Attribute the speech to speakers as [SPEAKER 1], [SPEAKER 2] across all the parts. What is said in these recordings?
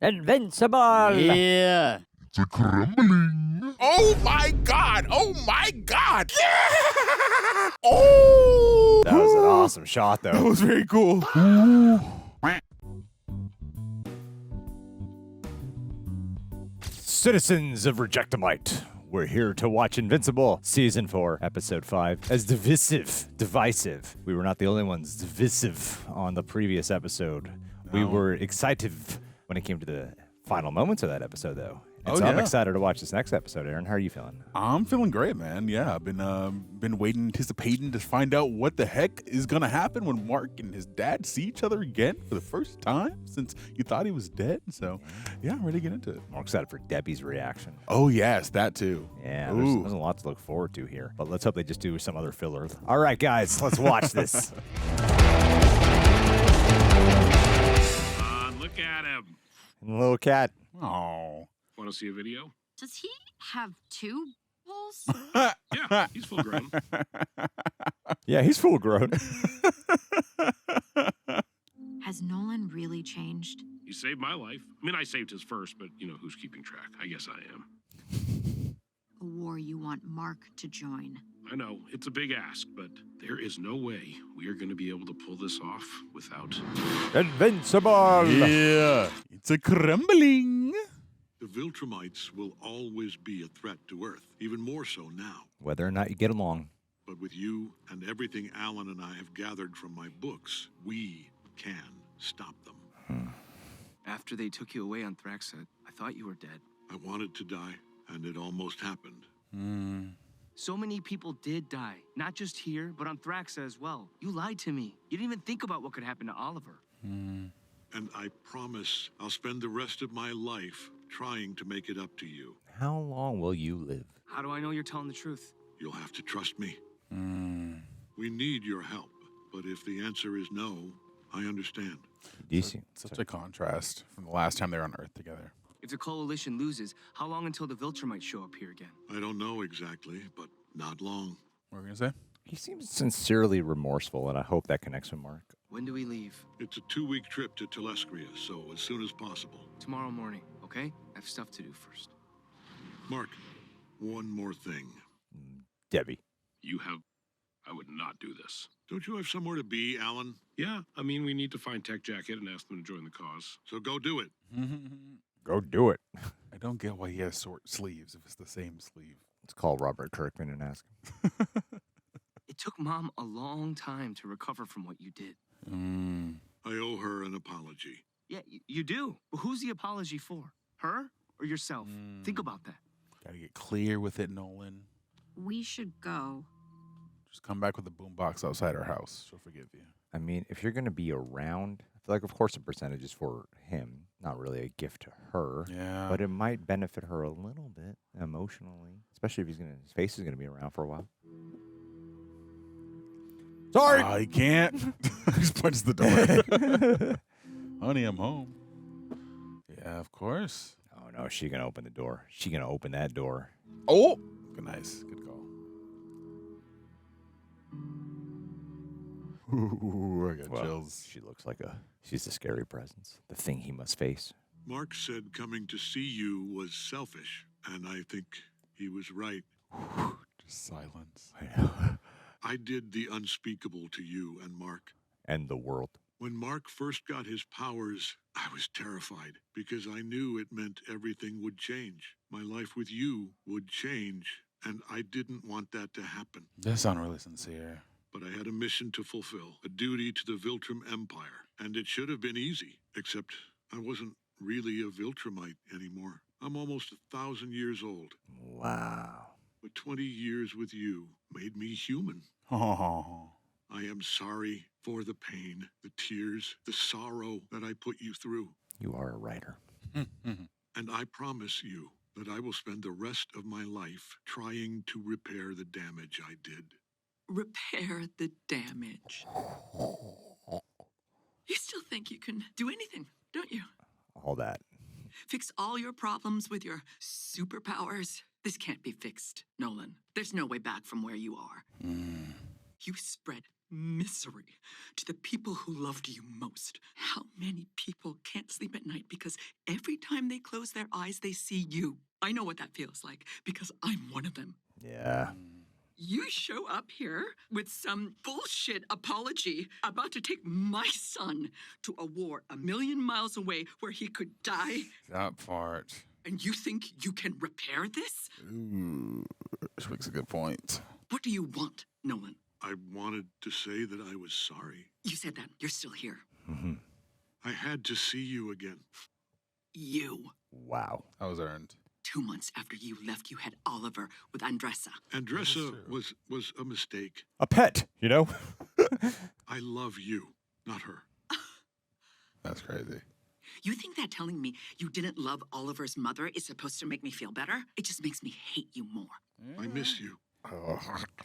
[SPEAKER 1] Invincible!
[SPEAKER 2] Yeah.
[SPEAKER 3] It's a crumbling.
[SPEAKER 4] Oh my God! Oh my God! Yeah! Oh!
[SPEAKER 1] That was an awesome shot,
[SPEAKER 4] That
[SPEAKER 1] though.
[SPEAKER 4] was very cool.
[SPEAKER 1] Citizens of Rejectomite, we're here to watch Invincible, Season 4, Episode 5, as divisive. We were not the only ones divisive on the previous episode. We
[SPEAKER 4] No.
[SPEAKER 1] were excited when it came to the final moments of that episode, though. And
[SPEAKER 4] Oh,
[SPEAKER 1] so I'm
[SPEAKER 4] yeah.
[SPEAKER 1] excited to watch this next episode, Aaron. How are you feeling?
[SPEAKER 4] I'm feeling great, man. Yeah, I've been waiting, anticipating to find out what the heck is gonna happen when Mark and his dad see each other again for the first time since you thought he was dead. So, yeah, I'm ready to get into it.
[SPEAKER 1] I'm excited for Debbie's reaction.
[SPEAKER 4] Oh yes, that too.
[SPEAKER 1] Yeah,
[SPEAKER 4] Ooh.
[SPEAKER 1] there's a lot to look forward to here. But let's hope they just do some other filler. All right, guys, let's watch this.
[SPEAKER 5] Look at him.
[SPEAKER 1] Little cat.
[SPEAKER 4] Oh.
[SPEAKER 5] Want to see a video?
[SPEAKER 6] Does he have two holes?
[SPEAKER 5] Yeah, he's full grown.
[SPEAKER 1] Yeah, he's full grown.
[SPEAKER 6] Has Nolan really changed?
[SPEAKER 5] He saved my life. I mean, I saved his first, but you know who's keeping track. I guess I am.
[SPEAKER 6] A war you want Mark to join.
[SPEAKER 5] I know, it's a big ask, but there is no way we are going to be able to pull this off without...
[SPEAKER 1] Invincible!
[SPEAKER 4] Yeah, it's a crumbling.
[SPEAKER 7] The Viltrumites will always be a threat to Earth, even more so now.
[SPEAKER 1] Whether or not you get along.
[SPEAKER 7] But with you and everything Alan and I have gathered from my books, we can stop them.
[SPEAKER 8] After they took you away on Thraxet, I thought you were dead.
[SPEAKER 7] I wanted to die, and it almost happened.
[SPEAKER 8] So many people did die, not just here, but on Thraxa as well. You lied to me. You didn't even think about what could happen to Oliver.
[SPEAKER 7] And I promise I'll spend the rest of my life trying to make it up to you.
[SPEAKER 1] How long will you live?
[SPEAKER 8] How do I know you're telling the truth?
[SPEAKER 7] You'll have to trust me. We need your help, but if the answer is no, I understand.
[SPEAKER 4] Such a contrast from the last time they were on Earth together.
[SPEAKER 8] If the coalition loses, how long until the Viltrumites show up here again?
[SPEAKER 7] I don't know exactly, but not long.
[SPEAKER 4] What were we gonna say?
[SPEAKER 1] He seems sincerely remorseful, and I hope that connects with Mark.
[SPEAKER 8] When do we leave?
[SPEAKER 7] It's a 2-week trip to Telescria, so as soon as possible.
[SPEAKER 8] Tomorrow morning, okay? I have stuff to do first.
[SPEAKER 7] Mark, one more thing.
[SPEAKER 1] Debbie.
[SPEAKER 5] You have... I would not do this.
[SPEAKER 7] Don't you have somewhere to be, Alan?
[SPEAKER 5] Yeah, I mean, we need to find Tech Jacket and ask them to join the cause.
[SPEAKER 7] So go do it.
[SPEAKER 1] Go do it.
[SPEAKER 4] I don't get why he has short sleeves if it's the same sleeve.
[SPEAKER 1] Let's call Robert Kirkman and ask him.
[SPEAKER 8] It took Mom a long time to recover from what you did.
[SPEAKER 7] I owe her an apology.
[SPEAKER 8] Yeah, you do. But who's the apology for? Her or yourself? Think about that.
[SPEAKER 4] Gotta get clear with it, Nolan.
[SPEAKER 6] We should go.
[SPEAKER 4] Just come back with a boombox outside our house. She'll forgive you.
[SPEAKER 1] I mean, if you're going to be around, I feel like, of course, the percentage is for him, not really a gift to her.
[SPEAKER 4] Yeah.
[SPEAKER 1] But it might benefit her a little bit emotionally, especially if his face is going to be around for a while. Sorry!
[SPEAKER 4] He can't. He just punches the door. Honey, I'm home. Yeah, of course.
[SPEAKER 1] Oh, no, she's going to open the door. She's going to open that door.
[SPEAKER 4] Oh! Good, nice. Good call. Ooh, I got
[SPEAKER 1] Well,
[SPEAKER 4] chills.
[SPEAKER 1] she looks like she's a scary presence. The thing he must face.
[SPEAKER 7] Mark said coming to see you was selfish, and I think he was right.
[SPEAKER 4] Just silence.
[SPEAKER 1] I know.
[SPEAKER 7] I did the unspeakable to you and Mark.
[SPEAKER 1] And the world.
[SPEAKER 7] When Mark first got his powers, I was terrified because I knew it meant everything would change. My life with you would change, and I didn't want that to happen.
[SPEAKER 4] That sounds really sincere.
[SPEAKER 7] But I had a mission to fulfill, a duty to the Viltrum Empire, and it should have been easy, except I wasn't really a Viltrumite anymore. I'm almost 1,000 years old,
[SPEAKER 1] Wow.
[SPEAKER 7] but 20 years with you made me human.
[SPEAKER 4] Oh.
[SPEAKER 7] I am sorry for the pain, the tears, the sorrow that I put you through.
[SPEAKER 1] You are a writer.
[SPEAKER 7] And I promise you that I will spend the rest of my life trying to repair the damage I did.
[SPEAKER 9] Repair the damage. You still think you can do anything, don't you?
[SPEAKER 1] All that.
[SPEAKER 9] Fix all your problems with your superpowers? This can't be fixed, Nolan. There's no way back from where you are. You spread misery to the people who loved you most. How many people can't sleep at night because every time they close their eyes, they see you? I know what that feels like because I'm one of them.
[SPEAKER 1] Yeah.
[SPEAKER 9] You show up here with some bullshit apology about to take my son to a war 1,000,000 miles away where he could die,
[SPEAKER 4] That part.
[SPEAKER 9] and you think you can repair this?
[SPEAKER 4] Ooh, she makes a good point.
[SPEAKER 9] What do you want, Nolan?
[SPEAKER 7] I wanted to say that I was sorry.
[SPEAKER 9] You said that. You're still here.
[SPEAKER 1] Mhm.
[SPEAKER 7] I had to see you again.
[SPEAKER 9] You.
[SPEAKER 1] Wow.
[SPEAKER 4] That was earned.
[SPEAKER 9] 2 months after you left, you had Oliver with Andressa.
[SPEAKER 7] Andressa
[SPEAKER 4] true.
[SPEAKER 7] was a mistake.
[SPEAKER 1] A pet, you know?
[SPEAKER 7] I love you, not her.
[SPEAKER 4] That's crazy.
[SPEAKER 9] You think that telling me you didn't love Oliver's mother is supposed to make me feel better? It just makes me hate you more.
[SPEAKER 7] I miss you.
[SPEAKER 4] Oh,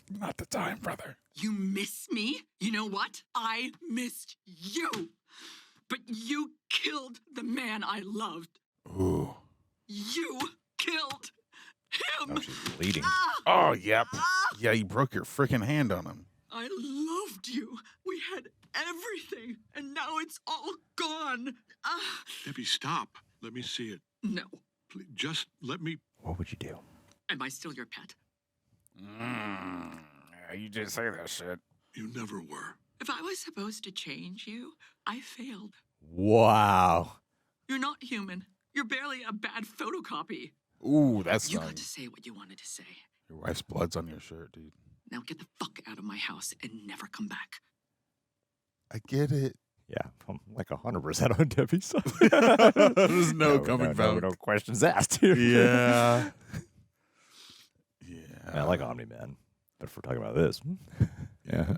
[SPEAKER 4] not the time, brother.
[SPEAKER 9] You miss me? You know what? I missed you. But you killed the man I loved.
[SPEAKER 4] Ooh.
[SPEAKER 9] You killed him.
[SPEAKER 1] Oh, she's bleeding.
[SPEAKER 4] Oh, yep. Yeah, you broke your freaking hand on him.
[SPEAKER 9] I loved you. We had everything, and now it's all gone.
[SPEAKER 7] Debbie, stop. Let me see it.
[SPEAKER 9] No.
[SPEAKER 7] Please, just let me.
[SPEAKER 1] What would you do?
[SPEAKER 9] Am I still your pet?
[SPEAKER 4] Yeah, you did say that shit.
[SPEAKER 7] You never were.
[SPEAKER 9] If I was supposed to change you, I failed.
[SPEAKER 1] Wow.
[SPEAKER 9] You're not human. You're barely a bad photocopy.
[SPEAKER 4] Ooh, that's
[SPEAKER 9] You
[SPEAKER 4] not.
[SPEAKER 9] got to say what you wanted to say.
[SPEAKER 4] Your wife's blood's on your shirt, dude.
[SPEAKER 9] Now get the fuck out of my house and never come back.
[SPEAKER 4] I get it.
[SPEAKER 1] Yeah, I'm like 100% on Debbie's side.
[SPEAKER 4] There's no coming back.
[SPEAKER 1] No questions asked here.
[SPEAKER 4] Yeah. Yeah.
[SPEAKER 1] I like Omni-Man, but if we're talking about this,
[SPEAKER 4] Yeah.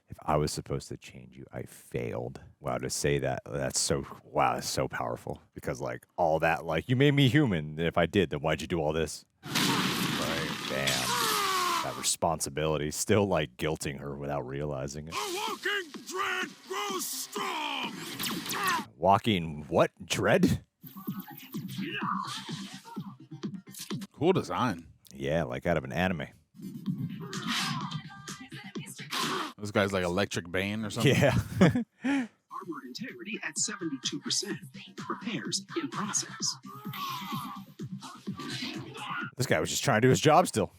[SPEAKER 1] if I was supposed to change you, I failed. Wow, to say that, that's so powerful. Because like all that, like you made me human. If I did, then why'd you do all this? Right, damn. That responsibility, still like guilting her without realizing it.
[SPEAKER 7] A walking dread grows strong.
[SPEAKER 1] Walking what? Dread?
[SPEAKER 4] Cool design.
[SPEAKER 1] Yeah, like out of an anime.
[SPEAKER 4] This guy's like Electric Bane or something.
[SPEAKER 1] Yeah.
[SPEAKER 2] Armor integrity at 72%. Repairs in process.
[SPEAKER 1] This guy was just trying to do his job still.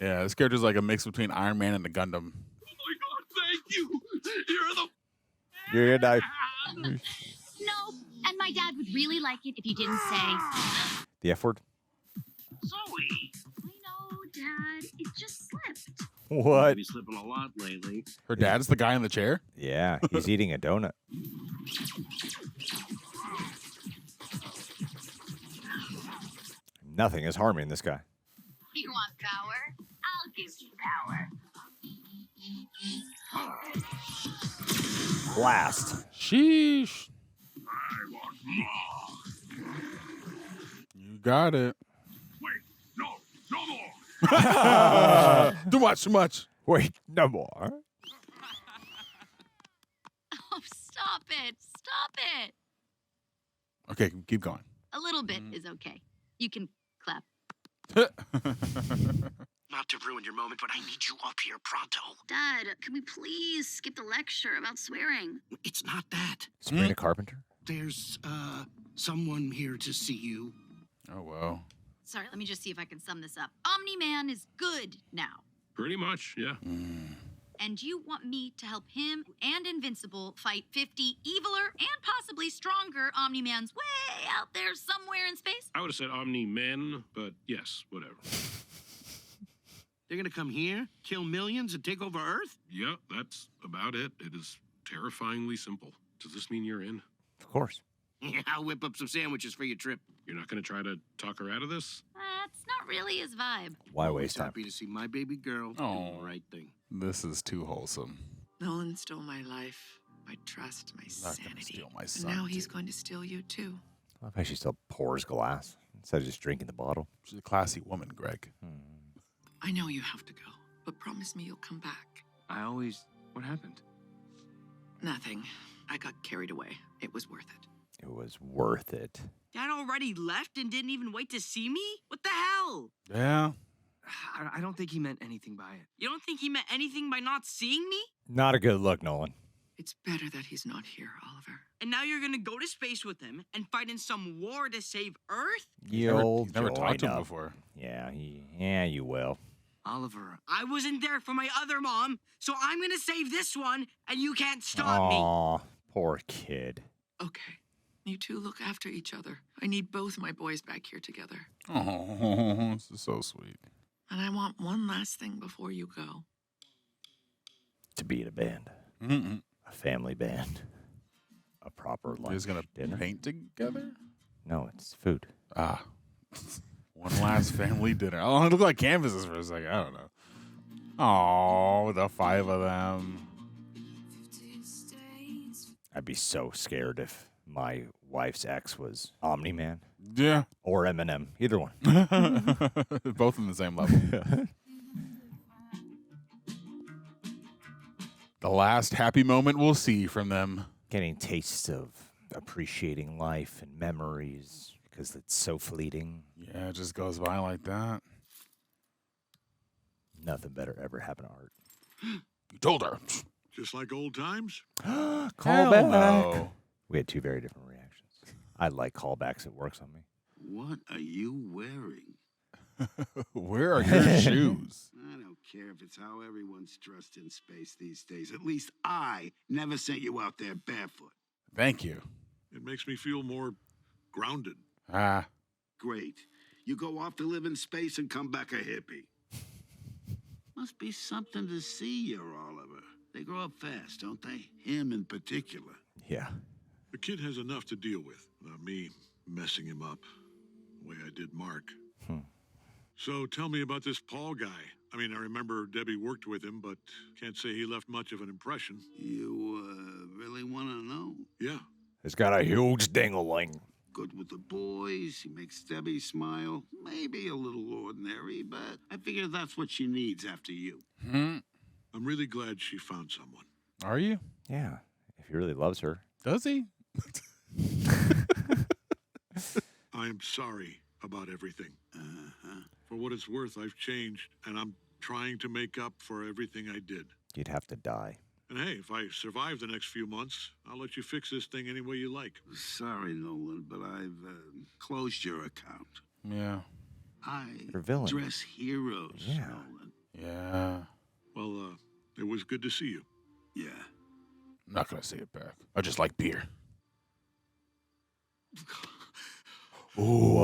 [SPEAKER 4] Yeah, this character's like a mix between Iron Man and a Gundam.
[SPEAKER 7] Oh my God! Thank you. You're the.
[SPEAKER 1] You're a knife.
[SPEAKER 10] No, and my dad would really like it if you didn't say.
[SPEAKER 1] The F word?
[SPEAKER 10] Zoe! I know, Dad. It just slipped.
[SPEAKER 1] What?
[SPEAKER 5] Been slipping a lot lately.
[SPEAKER 4] Her dad's the guy in the chair?
[SPEAKER 1] Yeah, he's eating a donut. Nothing is harming this guy.
[SPEAKER 10] You want power? I'll give you power.
[SPEAKER 1] Blast.
[SPEAKER 4] Sheesh.
[SPEAKER 7] I want more.
[SPEAKER 4] You got it.
[SPEAKER 7] Wait, no more.
[SPEAKER 4] Too much, too much.
[SPEAKER 1] Wait, no more.
[SPEAKER 10] Oh, stop it. Stop it.
[SPEAKER 4] Okay, keep going.
[SPEAKER 10] A little bit is okay. You can clap.
[SPEAKER 2] Not to ruin your moment, but I need you up here pronto.
[SPEAKER 10] Dad, can we please skip the lecture about swearing?
[SPEAKER 2] It's not that.
[SPEAKER 1] Sabrina Carpenter?
[SPEAKER 2] There's, someone here to see you.
[SPEAKER 4] Oh, well.
[SPEAKER 10] Sorry, let me just see if I can sum this up. Omni-Man is good now.
[SPEAKER 5] Pretty much, yeah.
[SPEAKER 10] And you want me to help him and Invincible fight 50 eviler and possibly stronger Omni-Mans way out there somewhere in space?
[SPEAKER 5] I would have said Omni-Men, but yes, whatever.
[SPEAKER 2] They're gonna come here, kill millions, and take over Earth?
[SPEAKER 5] Yeah, that's about it. It is terrifyingly simple. Does this mean you're in?
[SPEAKER 1] Of course.
[SPEAKER 2] Yeah, I'll whip up some sandwiches for your trip.
[SPEAKER 5] You're not going to try to talk her out of this?
[SPEAKER 10] That's not really his vibe.
[SPEAKER 1] Why waste time?
[SPEAKER 2] Happy to see my baby girl do
[SPEAKER 4] Oh.
[SPEAKER 2] the right thing.
[SPEAKER 4] This is too wholesome.
[SPEAKER 9] Nolan stole my life, my trust, my
[SPEAKER 4] Not gonna
[SPEAKER 9] sanity.
[SPEAKER 4] steal my
[SPEAKER 9] And
[SPEAKER 4] son,
[SPEAKER 9] now he's
[SPEAKER 4] too.
[SPEAKER 9] going to steal you too.
[SPEAKER 1] I love how she still pours glass instead of just drinking the bottle.
[SPEAKER 4] She's a classy woman, Greg.
[SPEAKER 9] I know you have to go, but promise me you'll come back.
[SPEAKER 8] What happened?
[SPEAKER 9] Nothing. I got carried away. It was worth it.
[SPEAKER 1] It was worth it.
[SPEAKER 8] Dad already left and didn't even wait to see me? What the hell?
[SPEAKER 4] Yeah.
[SPEAKER 8] I don't think he meant anything by it. You don't think he meant anything by not seeing me?
[SPEAKER 1] Not a good look, Nolan.
[SPEAKER 9] It's better that he's not here, Oliver.
[SPEAKER 8] And now you're gonna go to space with him and fight in some war to save Earth?
[SPEAKER 1] You'll
[SPEAKER 4] Never talked to
[SPEAKER 1] join
[SPEAKER 4] him
[SPEAKER 1] up.
[SPEAKER 4] before.
[SPEAKER 1] Yeah, you will.
[SPEAKER 8] Oliver, I wasn't there for my other mom, so I'm gonna save this one, and you can't stop me.
[SPEAKER 1] Aw, poor kid.
[SPEAKER 9] Okay. You two look after each other. I need both my boys back here together.
[SPEAKER 4] Oh, this is so sweet.
[SPEAKER 9] And I want one last thing before you go.
[SPEAKER 1] To be in a band.
[SPEAKER 4] Mm-mm.
[SPEAKER 1] A family band. A proper
[SPEAKER 4] You're
[SPEAKER 1] lunch
[SPEAKER 4] just gonna
[SPEAKER 1] dinner.
[SPEAKER 4] paint together?
[SPEAKER 1] No, it's food.
[SPEAKER 4] Ah. One last family dinner. Oh, it looked like canvases for a second. I don't know. Oh, the 5 of them.
[SPEAKER 1] I'd be so scared if my wife's ex was Omni-Man
[SPEAKER 4] Yeah.
[SPEAKER 1] or Eminem. Either one.
[SPEAKER 4] Both on the same level. The last happy moment we'll see from them.
[SPEAKER 1] Getting tastes of appreciating life and memories because it's so fleeting.
[SPEAKER 4] Yeah, it just goes by like that.
[SPEAKER 1] Nothing better ever happened to Art.
[SPEAKER 4] You told her.
[SPEAKER 7] Just like old times?
[SPEAKER 1] Call
[SPEAKER 4] Hell
[SPEAKER 1] back.
[SPEAKER 4] no.
[SPEAKER 1] We had two very different reactions. I like callbacks. It works on me.
[SPEAKER 2] What are you wearing?
[SPEAKER 4] Where are your shoes?
[SPEAKER 2] I don't care if it's how everyone's dressed in space these days. At least I never sent you out there barefoot.
[SPEAKER 4] Thank you.
[SPEAKER 7] It makes me feel more grounded.
[SPEAKER 4] Ah,
[SPEAKER 2] Great. You go off to live in space and come back a hippie. Must be something to see here, Oliver. They grow up fast, don't they? Him in particular.
[SPEAKER 1] Yeah.
[SPEAKER 7] The kid has enough to deal with, not me messing him up the way I did Mark. So tell me about this Paul guy. I mean, I remember Debbie worked with him, but can't say he left much of an impression.
[SPEAKER 2] You really want to know?
[SPEAKER 7] Yeah.
[SPEAKER 1] It's got a huge dingling.
[SPEAKER 2] Good with the boys. He makes Debbie smile. Maybe a little ordinary, but I figure that's what she needs after you.
[SPEAKER 7] I'm really glad she found someone.
[SPEAKER 4] are you?
[SPEAKER 1] Yeah. If he really loves her.
[SPEAKER 4] Does he?
[SPEAKER 7] I'm sorry about everything.
[SPEAKER 2] Uh-huh.
[SPEAKER 7] For what it's worth, I've changed, and I'm trying to make up for everything I did.
[SPEAKER 1] You'd have to die.
[SPEAKER 7] And hey, if I survive the next few months, I'll let you fix this thing any way you like.
[SPEAKER 2] Sorry, Nolan, but I've closed your account.
[SPEAKER 4] Yeah.
[SPEAKER 1] You're a villain.
[SPEAKER 2] Dress heroes,
[SPEAKER 1] Yeah.
[SPEAKER 2] Nolan.
[SPEAKER 4] Yeah.
[SPEAKER 7] Well, it was good to see you.
[SPEAKER 2] Yeah.
[SPEAKER 4] I'm not going to say it back. I just like beer.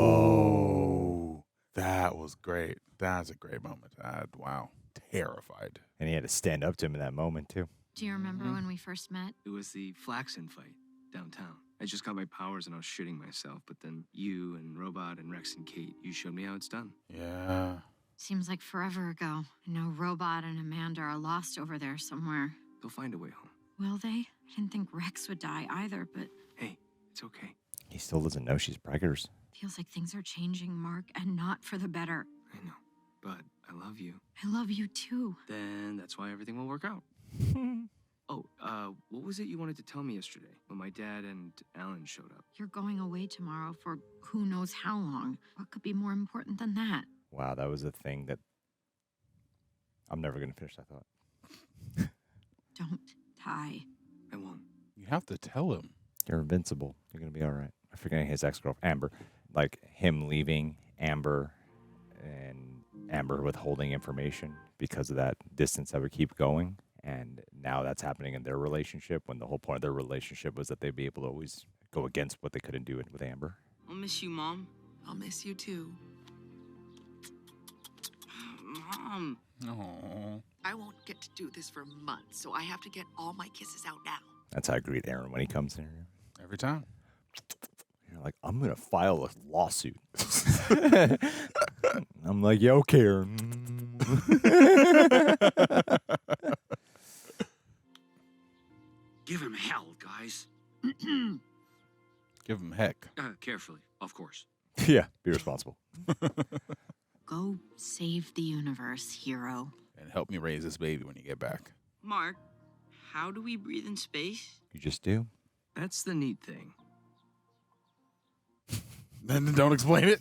[SPEAKER 4] Whoa. That was great. That's a great moment. Wow. Terrified.
[SPEAKER 1] And he had to stand up to him in that moment, too.
[SPEAKER 6] Do you remember when we first met?
[SPEAKER 8] It was the Flaxen fight downtown. I just got my powers and I was shitting myself, but then you and Robot and Rex and Kate, you showed me how it's done.
[SPEAKER 4] Yeah.
[SPEAKER 6] Seems like forever ago. I know Robot and Amanda are lost over there somewhere.
[SPEAKER 8] They'll find a way home.
[SPEAKER 6] Will they? I didn't think Rex would die either, but
[SPEAKER 8] Hey, it's okay.
[SPEAKER 1] He still doesn't know she's preggers.
[SPEAKER 6] feels like things are changing, Mark, and not for the better.
[SPEAKER 8] I know, but I love you.
[SPEAKER 6] I love you too.
[SPEAKER 8] Then that's why everything will work out. Oh, what was it you wanted to tell me yesterday when my dad and Alan showed up?
[SPEAKER 6] You're going away tomorrow for who knows how long. What could be more important than that?
[SPEAKER 1] Wow, that was a thing that I'm never going to finish that thought.
[SPEAKER 6] Don't die.
[SPEAKER 8] I won't.
[SPEAKER 4] You have to tell him.
[SPEAKER 1] You're invincible. You're going to be all right. I'm forgetting his ex-girlfriend, Amber. Like him leaving Amber and Amber withholding information because of that distance that would keep going. And now that's happening in their relationship when the whole point of their relationship was that they'd be able to always go against what they couldn't do with Amber.
[SPEAKER 8] I'll miss you, Mom.
[SPEAKER 9] I'll miss you too.
[SPEAKER 8] Mom.
[SPEAKER 4] Oh.
[SPEAKER 9] I won't get to do this for months, so I have to get all my kisses out now.
[SPEAKER 1] That's how I greet Aaron when he comes here.
[SPEAKER 4] Every time.
[SPEAKER 1] You're like, I'm going to file a lawsuit. I'm like, yo, Karen.
[SPEAKER 2] Give him hell, guys.
[SPEAKER 4] Give him heck.
[SPEAKER 8] Carefully, of course.
[SPEAKER 1] Yeah, be responsible.
[SPEAKER 6] Go save the universe, hero.
[SPEAKER 4] And help me raise this baby when you get back.
[SPEAKER 8] Mark, how do we breathe in space?
[SPEAKER 1] You just do.
[SPEAKER 8] That's the neat thing.
[SPEAKER 4] Then don't explain it.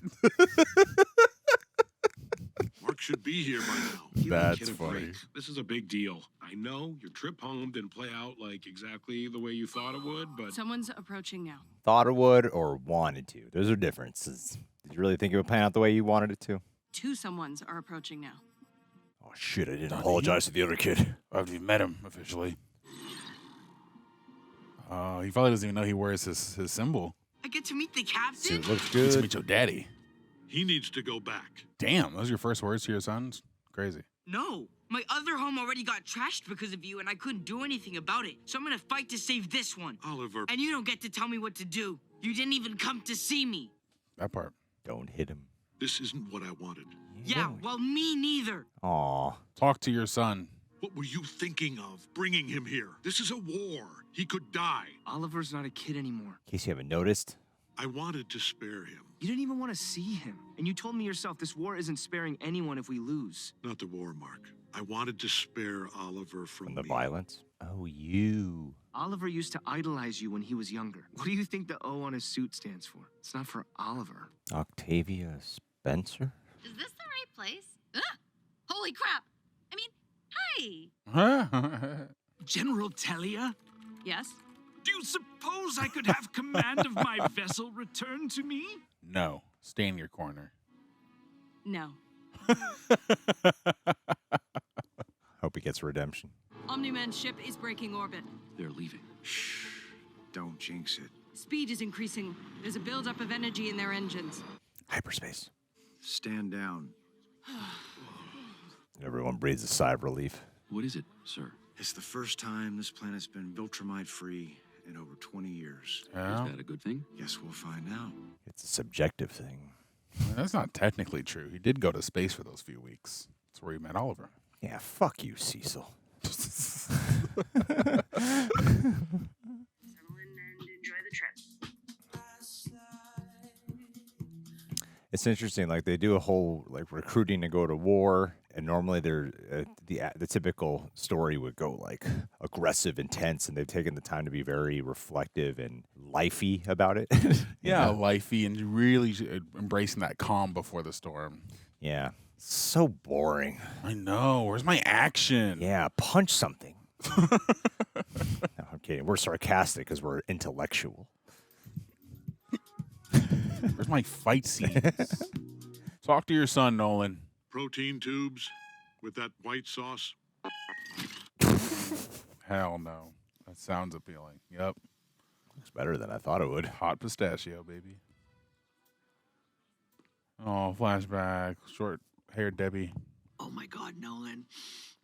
[SPEAKER 7] Mark should be here by now.
[SPEAKER 5] Give the
[SPEAKER 4] That's
[SPEAKER 5] kid a
[SPEAKER 4] funny.
[SPEAKER 5] break. This is a big deal. I know your trip home didn't play out like exactly the way you thought it would, but
[SPEAKER 11] Someone's approaching now.
[SPEAKER 1] Thought it would or wanted to. Those are differences. Did you really think it would plan out the way you wanted it to?
[SPEAKER 11] Two someones are approaching now.
[SPEAKER 1] Oh, shit, I didn't apologize to the other kid.
[SPEAKER 4] After you've met him officially. He probably doesn't even know he wears his symbol.
[SPEAKER 8] I get to meet the captain?
[SPEAKER 1] Suit looks
[SPEAKER 4] Get to
[SPEAKER 1] good.
[SPEAKER 4] meet your daddy.
[SPEAKER 7] He needs to go back.
[SPEAKER 4] Damn, those are your first words to your son? It's crazy.
[SPEAKER 8] No. My other home already got trashed because of you, and I couldn't do anything about it. So I'm gonna fight to save this one.
[SPEAKER 7] Oliver.
[SPEAKER 8] And you don't get to tell me what to do. You didn't even come to see me.
[SPEAKER 4] That part.
[SPEAKER 1] Don't hit him.
[SPEAKER 7] This isn't what I wanted.
[SPEAKER 8] Yeah, well, me neither.
[SPEAKER 1] Aw.
[SPEAKER 4] Talk to your son.
[SPEAKER 7] What were you thinking of, bringing him here? This is a war. He could die.
[SPEAKER 8] Oliver's not a kid anymore.
[SPEAKER 1] In case you haven't noticed.
[SPEAKER 7] I wanted to spare him.
[SPEAKER 8] You didn't even want to see him. And you told me yourself this war isn't sparing anyone if we lose.
[SPEAKER 7] Not the war, Mark. I wanted to spare Oliver from
[SPEAKER 1] the
[SPEAKER 7] me.
[SPEAKER 1] violence. Oh, you.
[SPEAKER 8] Oliver used to idolize you when he was younger. What do you think the O on his suit stands for? It's not for Oliver.
[SPEAKER 1] Octavia Spencer?
[SPEAKER 10] Is this the right place? Ugh! Holy crap! I mean, hi!
[SPEAKER 12] General Telia?
[SPEAKER 11] Yes?
[SPEAKER 12] Do you suppose I could have command of my vessel returned to me?
[SPEAKER 4] No. Stay in your corner.
[SPEAKER 11] No.
[SPEAKER 1] Hope he gets redemption.
[SPEAKER 11] Omni-Man ship is breaking orbit.
[SPEAKER 5] they're leaving.
[SPEAKER 13] Shh. Don't jinx it.
[SPEAKER 11] Speed is increasing. There's a buildup of energy in their engines.
[SPEAKER 1] Hyperspace.
[SPEAKER 13] Stand down.
[SPEAKER 1] Everyone breathes a sigh of relief.
[SPEAKER 5] What is it, sir?
[SPEAKER 13] It's the first time this planet's been Viltrumite free in over 20 years.
[SPEAKER 4] Yeah.
[SPEAKER 5] Is that a good thing?
[SPEAKER 13] Guess we'll find out.
[SPEAKER 1] It's a subjective thing.
[SPEAKER 4] That's not technically true. He did go to space for those few weeks. That's where he met Oliver.
[SPEAKER 1] Yeah, fuck you, Cecil. It's interesting. Like they do a whole like recruiting to go to war, and normally they're the typical story would go like aggressive, intense, and they've taken the time to be very reflective and lifey about it.
[SPEAKER 4] Yeah, lifey and really embracing that calm before the storm.
[SPEAKER 1] Yeah, so boring.
[SPEAKER 4] I know. Where's my action?
[SPEAKER 1] Yeah, punch something. No, I'm kidding. We're sarcastic because we're intellectual.
[SPEAKER 4] Where's my fight scenes? Talk to your son, Nolan.
[SPEAKER 7] Protein tubes with that white sauce.
[SPEAKER 4] Hell no. That sounds appealing. Yep.
[SPEAKER 1] Looks better than I thought it would.
[SPEAKER 4] Hot pistachio, baby. Oh, flashback. Short-haired Debbie.
[SPEAKER 9] Oh my God, Nolan.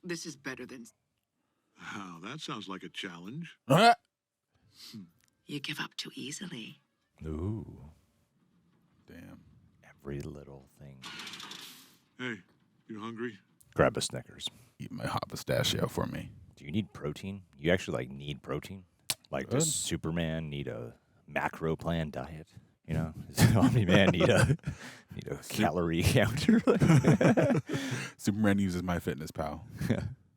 [SPEAKER 9] This is better than...
[SPEAKER 7] Wow, that sounds like a challenge.
[SPEAKER 9] You give up too easily.
[SPEAKER 1] Ooh.
[SPEAKER 4] Damn.
[SPEAKER 1] Every little thing.
[SPEAKER 7] Hey, you hungry?
[SPEAKER 1] Grab a Snickers.
[SPEAKER 4] Eat my hot pistachio for me.
[SPEAKER 1] Do you need protein? You actually like need protein? Like does Superman need a macro plan diet? You know, does Omni-Man need a calorie counter?
[SPEAKER 4] Superman uses MyFitnessPal.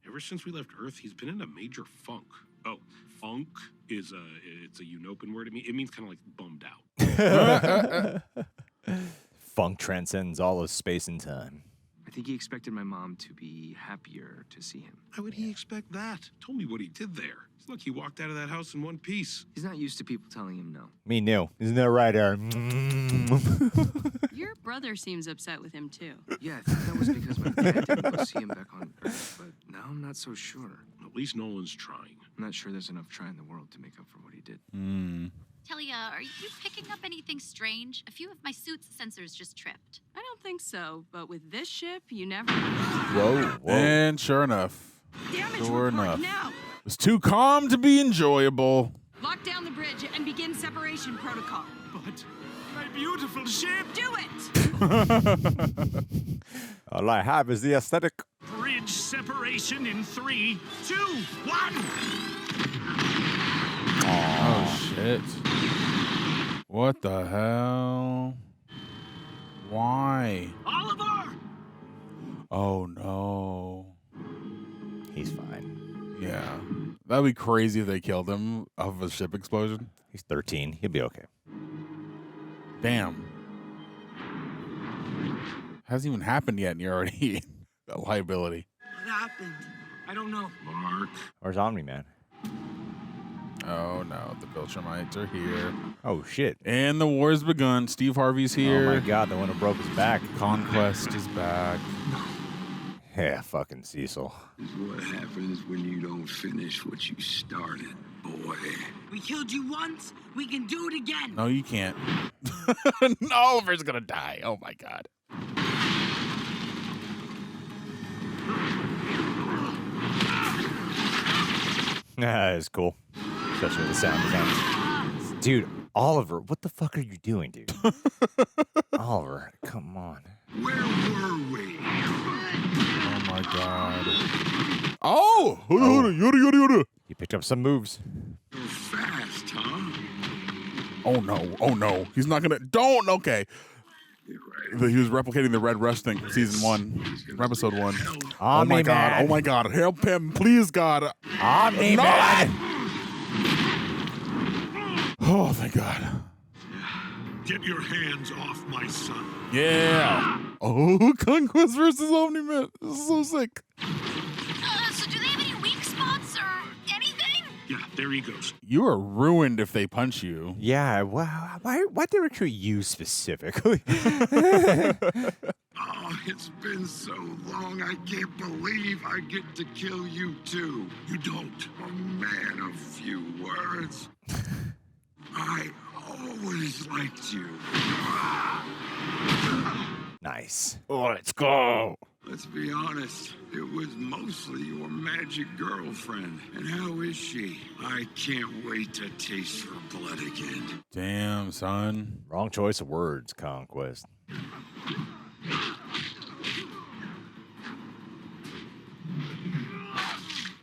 [SPEAKER 5] Ever since we left Earth, he's been in a major funk. Oh, funk is it's a Unopan word. It means kind of like bummed out.
[SPEAKER 1] Funk transcends all of space and time.
[SPEAKER 8] I think he expected my mom to be happier to see him.
[SPEAKER 5] How would he expect that? Told me what he did there. It's like he walked out of that house in one piece.
[SPEAKER 8] He's not used to people telling him no.
[SPEAKER 1] Me knew. Isn't that right, Aaron?
[SPEAKER 11] Your brother seems upset with him, too.
[SPEAKER 8] Yeah, I think that was because my dad didn't go see him back on Earth, but now I'm not so sure.
[SPEAKER 5] At least Nolan's trying.
[SPEAKER 8] I'm not sure there's enough try in the world to make up for what he did.
[SPEAKER 10] Talia, are you picking up anything strange? A few of my suit's sensors just tripped.
[SPEAKER 11] I don't think so, but with this ship, you never...
[SPEAKER 1] Whoa.
[SPEAKER 4] And sure enough.
[SPEAKER 11] Damage
[SPEAKER 4] Sure
[SPEAKER 11] report
[SPEAKER 4] enough.
[SPEAKER 11] now!
[SPEAKER 4] It was too calm to be enjoyable.
[SPEAKER 11] Lock down the bridge and begin separation protocol.
[SPEAKER 12] But my beautiful ship!
[SPEAKER 11] Do it!
[SPEAKER 1] All I have is the aesthetic.
[SPEAKER 12] Bridge separation in 3, 2, 1!
[SPEAKER 4] Oh, shit. What the hell? Why?
[SPEAKER 12] Oliver!
[SPEAKER 4] Oh, no.
[SPEAKER 1] He's fine.
[SPEAKER 4] Yeah. That'd be crazy if they killed him off of a ship explosion.
[SPEAKER 1] He's 13. He'll be okay.
[SPEAKER 4] Damn. Hasn't even happened yet, and you're already a liability.
[SPEAKER 8] What happened? I don't know.
[SPEAKER 5] Mark.
[SPEAKER 1] Where's Omni-Man?
[SPEAKER 4] Oh no, the Viltrumites are here.
[SPEAKER 1] Oh shit.
[SPEAKER 4] And the war's begun. Steve Harvey's here.
[SPEAKER 1] Oh my god, the one who broke his back.
[SPEAKER 4] Conquest is back.
[SPEAKER 1] Yeah, fucking Cecil.
[SPEAKER 2] This is what happens when you don't finish what you started, boy.
[SPEAKER 8] We killed you once. We can do it again.
[SPEAKER 4] No, you can't. Oliver's gonna die. Oh my god.
[SPEAKER 1] It's cool. Especially with the sound design. Dude, Oliver, what the fuck are you doing, dude? Oliver, come on.
[SPEAKER 2] Where were we?
[SPEAKER 4] Oh my god. Oh! Yoda.
[SPEAKER 1] He picked up some moves.
[SPEAKER 2] You're fast, huh?
[SPEAKER 4] Oh no. Oh no. He's not gonna. Don't. Okay. He was replicating the Red Rush thing from season 1, episode 1. Oh my god. Oh my god. Help him, please, God.
[SPEAKER 1] Omni-Man.
[SPEAKER 4] Oh, thank God.
[SPEAKER 7] Get your hands off my son.
[SPEAKER 4] Yeah. Oh, Conquest versus Omni-Man. This is so sick.
[SPEAKER 10] So do they have any weak spots or anything?
[SPEAKER 5] Yeah, there he goes.
[SPEAKER 4] You are ruined if they punch you.
[SPEAKER 1] Yeah, why'd they recruit you specifically?
[SPEAKER 2] Oh, it's been so long, I can't believe I get to kill you too.
[SPEAKER 7] You don't.
[SPEAKER 2] A man of few words. I always liked you.
[SPEAKER 1] Nice.
[SPEAKER 4] Let's go.
[SPEAKER 2] Let's be honest, it was mostly your magic girlfriend. And how is she? I can't wait to taste her blood again.
[SPEAKER 4] Damn, son.
[SPEAKER 1] Wrong choice of words, Conquest.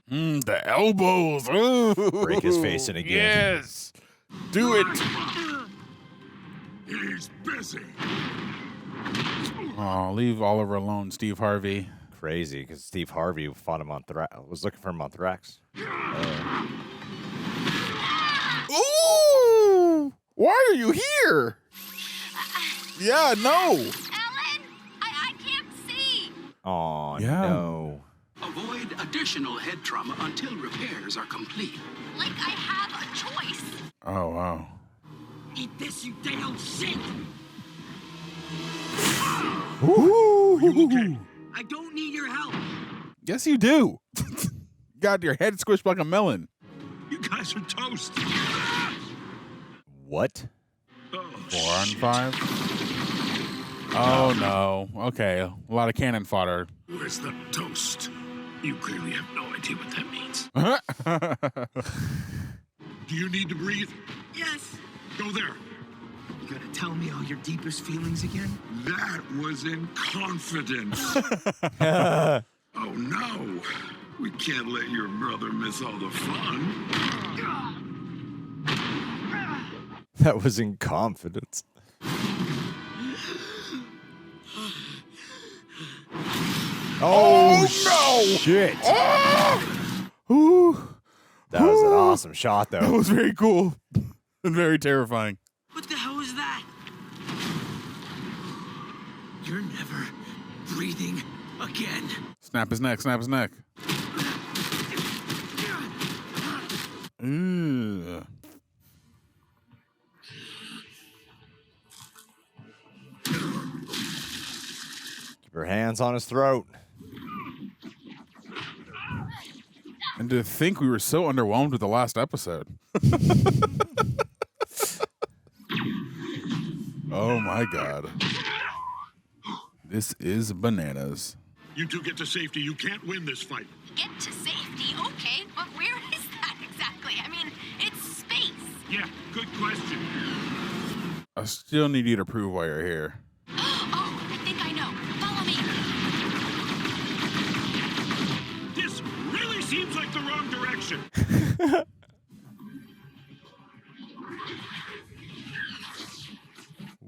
[SPEAKER 4] The elbows. Ooh.
[SPEAKER 1] Break his face in again.
[SPEAKER 4] Yes. Do it.
[SPEAKER 2] He's busy.
[SPEAKER 4] Oh, leave Oliver alone, Steve Harvey.
[SPEAKER 1] Crazy, because Steve Harvey fought him on was looking for him on Thrax.
[SPEAKER 4] Ooh! Why are you here? Yeah, no.
[SPEAKER 10] Ellen, I can't see.
[SPEAKER 1] Oh,
[SPEAKER 4] Yeah.
[SPEAKER 1] no.
[SPEAKER 12] Avoid additional head trauma until repairs are complete.
[SPEAKER 10] Like I have a choice.
[SPEAKER 4] Oh, wow.
[SPEAKER 8] Eat this, you damn shit.
[SPEAKER 4] Ooh.
[SPEAKER 7] Okay.
[SPEAKER 8] I don't need your help.
[SPEAKER 4] Yes, you do. Got your head squished like a melon.
[SPEAKER 7] You guys are toast.
[SPEAKER 1] What?
[SPEAKER 7] Oh,
[SPEAKER 4] 4 on 5. Oh, no. Okay, a lot of cannon fodder.
[SPEAKER 5] Where's the toast? You clearly have no idea what that means.
[SPEAKER 7] do you need to breathe?
[SPEAKER 8] Yes.
[SPEAKER 7] Go there.
[SPEAKER 8] You gotta tell me all your deepest feelings again?
[SPEAKER 2] That was in confidence. Oh no. We can't let your brother miss all the fun.
[SPEAKER 1] That was in confidence. Oh,
[SPEAKER 4] no!
[SPEAKER 1] Shit.
[SPEAKER 4] Ooh.
[SPEAKER 1] That was an awesome shot,
[SPEAKER 4] That
[SPEAKER 1] though.
[SPEAKER 4] was very cool and very terrifying.
[SPEAKER 8] What the hell is that? You're never breathing again.
[SPEAKER 4] Snap his neck, snap his neck. Ooh.
[SPEAKER 1] Keep your hands on his throat.
[SPEAKER 4] And to think we were so underwhelmed with the last episode. Oh my God. This is bananas.
[SPEAKER 7] You two get to safety. You can't win this fight.
[SPEAKER 10] Get to safety, okay, but where is that exactly? I mean, it's space.
[SPEAKER 7] Yeah, good question.
[SPEAKER 4] I still need you to prove why you're here.
[SPEAKER 10] Oh, I think I know. Follow me.
[SPEAKER 7] This really seems like the wrong direction.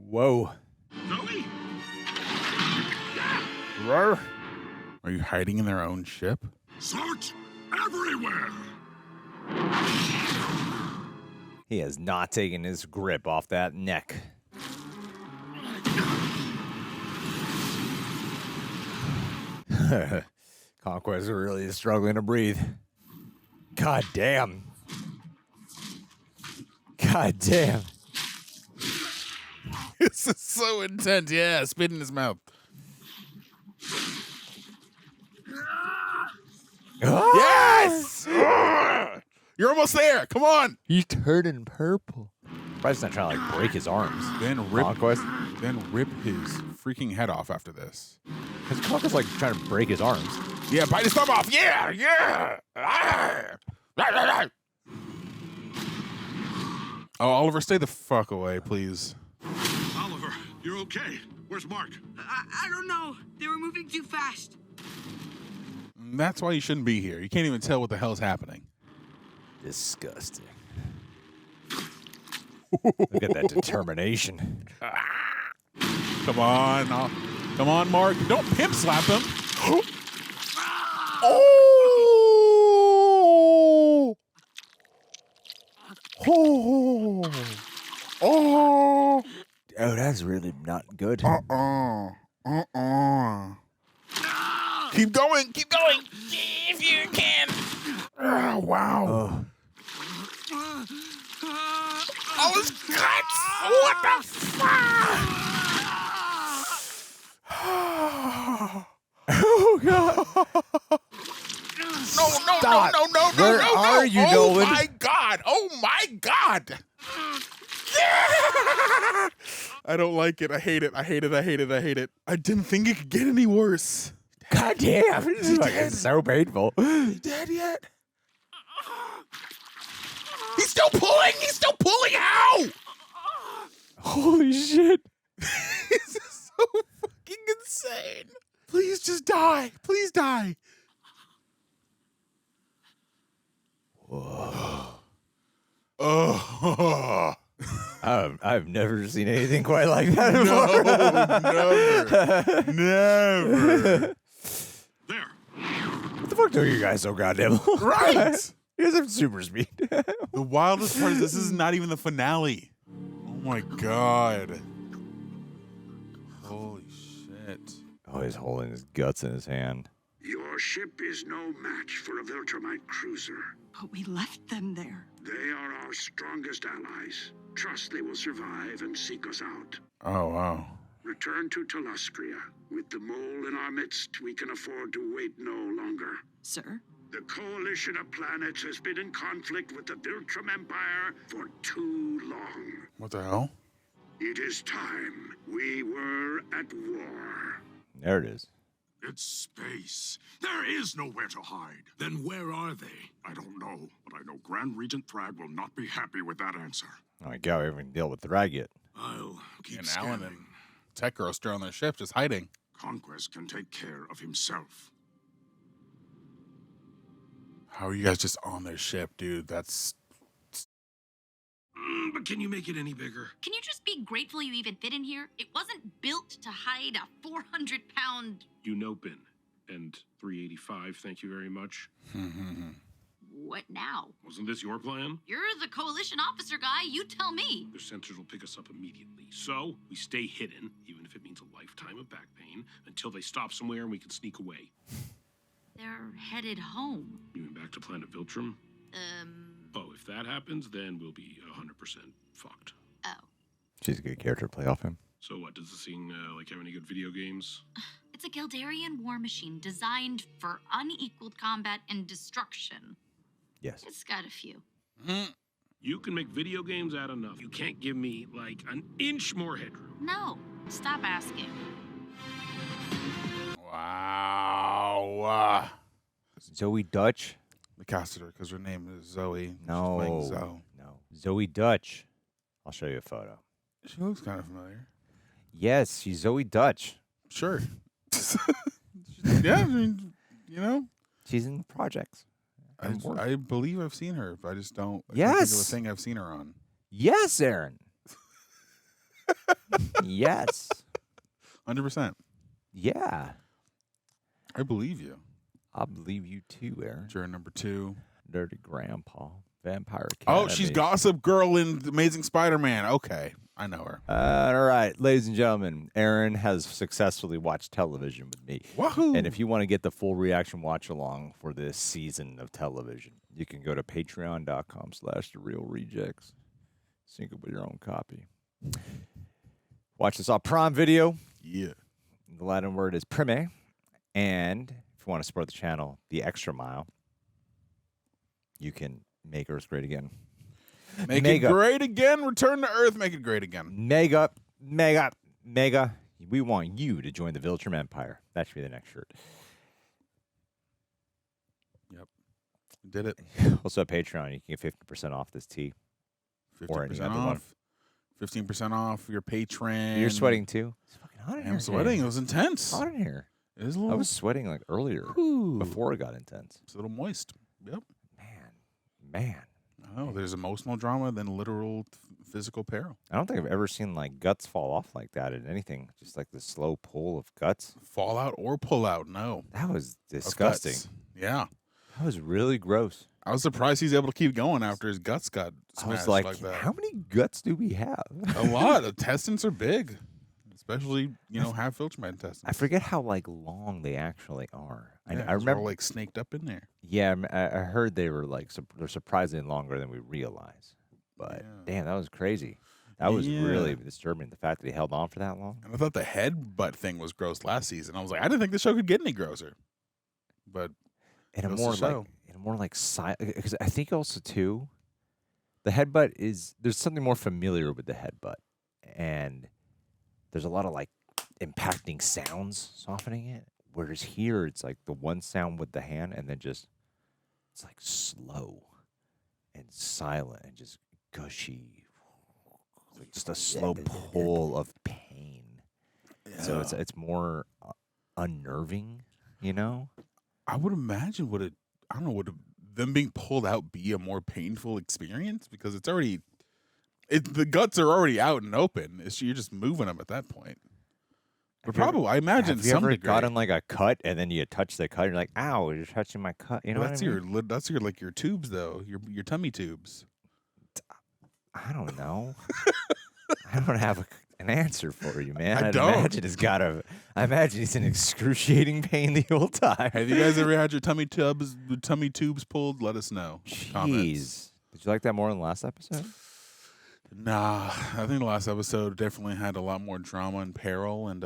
[SPEAKER 1] Whoa.
[SPEAKER 7] Zoe?
[SPEAKER 1] Roar.
[SPEAKER 4] Are you hiding in their own ship?
[SPEAKER 7] Search everywhere.
[SPEAKER 1] He has not taken his grip off that neck. Conquest really is struggling to breathe. God damn. God damn.
[SPEAKER 4] This is so intense. Yeah, spit in his mouth. Yes! You're almost there. Come on.
[SPEAKER 1] He's turning purple. Bryce's not trying to like break his arms.
[SPEAKER 4] Then rip his freaking head off after this.
[SPEAKER 1] Because Conquest like trying to break his arms.
[SPEAKER 4] Yeah, bite his thumb off. Yeah. Oh, Oliver, stay the fuck away, please.
[SPEAKER 7] Oliver, you're okay. Where's Mark?
[SPEAKER 11] I don't know. They were moving too fast.
[SPEAKER 4] That's why you shouldn't be here. You can't even tell what the hell's happening.
[SPEAKER 1] Disgusting. Look at that determination.
[SPEAKER 4] Come on. Come on, Mark. Don't pimp slap him.
[SPEAKER 1] Oh! Oh, that's really not good.
[SPEAKER 4] Keep going. If you can. Oh, wow. Oh, his guts. What the fuck?
[SPEAKER 1] Oh, God.
[SPEAKER 4] No.
[SPEAKER 1] Where are you, Nolan?
[SPEAKER 4] Oh, my God. I don't like it. I hate it. I didn't think it could get any worse.
[SPEAKER 1] God damn. This is like, it's so painful.
[SPEAKER 4] Is he dead yet? He's still pulling. Ow!
[SPEAKER 1] Holy shit.
[SPEAKER 4] This is so fucking insane. Please just die. Please die.
[SPEAKER 1] Whoa.
[SPEAKER 4] Oh.
[SPEAKER 1] I've never seen anything quite like that before.
[SPEAKER 4] Never.
[SPEAKER 7] There.
[SPEAKER 1] What the fuck do you guys so goddamn long?
[SPEAKER 4] Right.
[SPEAKER 1] You guys have super speed.
[SPEAKER 4] The wildest part is this is not even the finale. Oh my God. Holy shit.
[SPEAKER 1] Oh, he's holding his guts in his hand.
[SPEAKER 2] Your ship is no match for a Viltrumite cruiser.
[SPEAKER 9] But we left them there.
[SPEAKER 2] They are our strongest allies. Trust they will survive and seek us out.
[SPEAKER 4] Oh, wow.
[SPEAKER 2] Return to Teluscria. With the mole in our midst, we can afford to wait no longer.
[SPEAKER 9] Sir?
[SPEAKER 2] The coalition of planets has been in conflict with the Viltrum Empire for too long.
[SPEAKER 4] What the hell?
[SPEAKER 2] It is time. We were at war.
[SPEAKER 1] There it is.
[SPEAKER 12] It's space. There is nowhere to hide. Then where are they? I don't know, but I know Grand Regent Thrag will not be happy with that answer.
[SPEAKER 1] Oh my God, we haven't dealt with the rag yet.
[SPEAKER 12] I'll keep
[SPEAKER 4] And Alan
[SPEAKER 12] scanning.
[SPEAKER 4] and Tech Girl still on their ship, just hiding.
[SPEAKER 12] Conquest can take care of himself.
[SPEAKER 4] How are you guys just on their ship, dude? That's...
[SPEAKER 5] But can you make it any bigger?
[SPEAKER 10] Can you just be grateful you even fit in here? It wasn't built to hide a 400-pound...
[SPEAKER 5] Unopin and 385, thank you very much.
[SPEAKER 10] What now?
[SPEAKER 5] Wasn't this your plan?
[SPEAKER 10] You're the coalition officer guy. You tell me.
[SPEAKER 5] The sensors will pick us up immediately. So, we stay hidden, even if it means a lifetime of back pain, until they stop somewhere and we can sneak away.
[SPEAKER 10] They're headed home.
[SPEAKER 5] You mean back to planet Viltrum? Oh, if that happens, then we'll be 100% fucked.
[SPEAKER 10] Oh.
[SPEAKER 1] She's a good character to play off him.
[SPEAKER 5] So what, does this thing, like, have any good video games?
[SPEAKER 10] It's a Gildarian war machine designed for unequaled combat and destruction.
[SPEAKER 1] Yes.
[SPEAKER 10] It's got a few.
[SPEAKER 5] You can make video games out of nothing. You can't give me, like, an inch more headroom.
[SPEAKER 10] No. Stop asking.
[SPEAKER 4] Wow.
[SPEAKER 1] Zoe Dutch?
[SPEAKER 4] We casted her because her name is Zoe.
[SPEAKER 1] No.
[SPEAKER 4] She's playing Zoe.
[SPEAKER 1] No. Zoe Dutch. I'll show you a photo.
[SPEAKER 4] She looks kind of familiar.
[SPEAKER 1] Yes, she's Zoe Dutch.
[SPEAKER 4] Sure. Yeah, I mean, you know.
[SPEAKER 1] She's in projects.
[SPEAKER 4] I believe I've seen her, but I just don't. I can't
[SPEAKER 1] Yes.
[SPEAKER 4] think of a thing I've seen her on.
[SPEAKER 1] Yes, Aaron. Yes.
[SPEAKER 4] 100%.
[SPEAKER 1] Yeah.
[SPEAKER 4] I believe you.
[SPEAKER 1] I believe you too, Aaron.
[SPEAKER 4] Sure, number 2.
[SPEAKER 1] Dirty Grandpa. Vampire Academy.
[SPEAKER 4] Oh, she's Gossip Girl in The Amazing Spider-Man. Okay. I know her.
[SPEAKER 1] All right, ladies and gentlemen, Aaron has successfully watched television with me.
[SPEAKER 4] Wahoo!
[SPEAKER 1] And if you want to get the full reaction watch along for this season of television, you can go to patreon.com/therealrejects. Sync up with your own copy. Watch this on Prime Video.
[SPEAKER 4] Yeah.
[SPEAKER 1] The Latin word is prime. And if you want to support the channel, the extra mile, you can make Earth great again.
[SPEAKER 4] Make it great again. Return to Earth. Make it great again.
[SPEAKER 1] Mega. We want you to join the Viltrum Empire. That should be the next shirt.
[SPEAKER 4] Yep. Did it.
[SPEAKER 1] Also, at Patreon, you can get 50% off this tee.
[SPEAKER 4] 50% off. 15% off your patron.
[SPEAKER 1] You're sweating too? It's fucking hot in here.
[SPEAKER 4] I'm sweating. It was intense.
[SPEAKER 1] It's hot in here.
[SPEAKER 4] It is a little.
[SPEAKER 1] I was sweating like earlier before it got intense.
[SPEAKER 4] It's a little moist. Yep.
[SPEAKER 1] Man.
[SPEAKER 4] Oh, there's emotional drama than literal physical peril.
[SPEAKER 1] I don't think I've ever seen like guts fall off like that in anything. Just like the slow pull of guts.
[SPEAKER 4] Fall out or pull out. No.
[SPEAKER 1] That was disgusting.
[SPEAKER 4] Yeah.
[SPEAKER 1] That was really gross.
[SPEAKER 4] I was surprised he's able to keep going after his guts got smashed like that.
[SPEAKER 1] How many guts do we have?
[SPEAKER 4] A lot. The intestines are big. Especially, half Viltrumite intestines.
[SPEAKER 1] I forget how long they actually are.
[SPEAKER 4] Yeah,
[SPEAKER 1] I remember
[SPEAKER 4] all snaked up in there.
[SPEAKER 1] Yeah, I heard they were they're surprisingly longer than we realize. But damn, that was crazy. That was really disturbing. The fact that he held on for that long.
[SPEAKER 4] And I thought the headbutt thing was gross last season. I was like, I didn't think the show could get any grosser. But
[SPEAKER 1] in a more because I think also too, the headbutt there's something more familiar with the headbutt, and there's a lot of impacting sounds softening it. Whereas here, it's like the one sound with the hand, and then it's like slow and silent and just gushy, like just a slow pull of pain. Yeah. So it's more unnerving,
[SPEAKER 4] I would imagine would them being pulled out be a more painful experience because it's already. The guts are already out and open. You're just moving them at that point. But probably, I imagine
[SPEAKER 1] have you ever gotten a cut and then you touch the cut and you're like, ow, you're touching my cut. You know
[SPEAKER 4] that's
[SPEAKER 1] what I mean?
[SPEAKER 4] That's your tubes though, your tummy tubes.
[SPEAKER 1] I don't know. I don't have an answer for you, man.
[SPEAKER 4] I don't.
[SPEAKER 1] I imagine he's in excruciating pain the whole time.
[SPEAKER 4] Have you guys ever had your tummy tubes pulled? Let us know.
[SPEAKER 1] Jeez.
[SPEAKER 4] Comments.
[SPEAKER 1] Did you like that more than the last episode?
[SPEAKER 4] Nah, I think the last episode definitely had a lot more drama and peril, and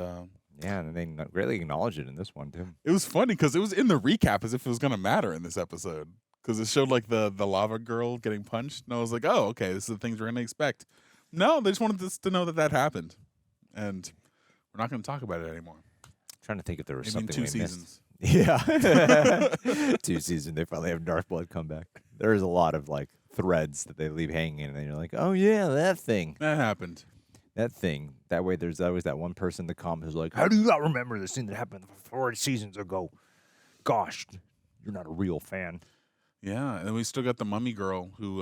[SPEAKER 1] and they greatly acknowledged it in this one too.
[SPEAKER 4] It was funny because it was in the recap as if it was gonna matter in this episode because it showed the lava girl getting punched, and I was like, oh, okay, this is the things we're gonna expect. No, they just wanted us to know that happened, and we're not gonna talk about it anymore.
[SPEAKER 1] I'm trying to think if there was
[SPEAKER 4] Maybe
[SPEAKER 1] something
[SPEAKER 4] in 2
[SPEAKER 1] we
[SPEAKER 4] seasons.
[SPEAKER 1] Missed. Yeah, 2 seasons. They finally have Darkblood come back. There's a lot of threads that they leave hanging, and then you're like, oh yeah, that thing.
[SPEAKER 4] That happened.
[SPEAKER 1] That thing. That way there's always that one person in the comments who's like, how do you not remember this thing that happened 4 seasons ago? Gosh, you're not a real fan.
[SPEAKER 4] Yeah, and we still got the mummy girl who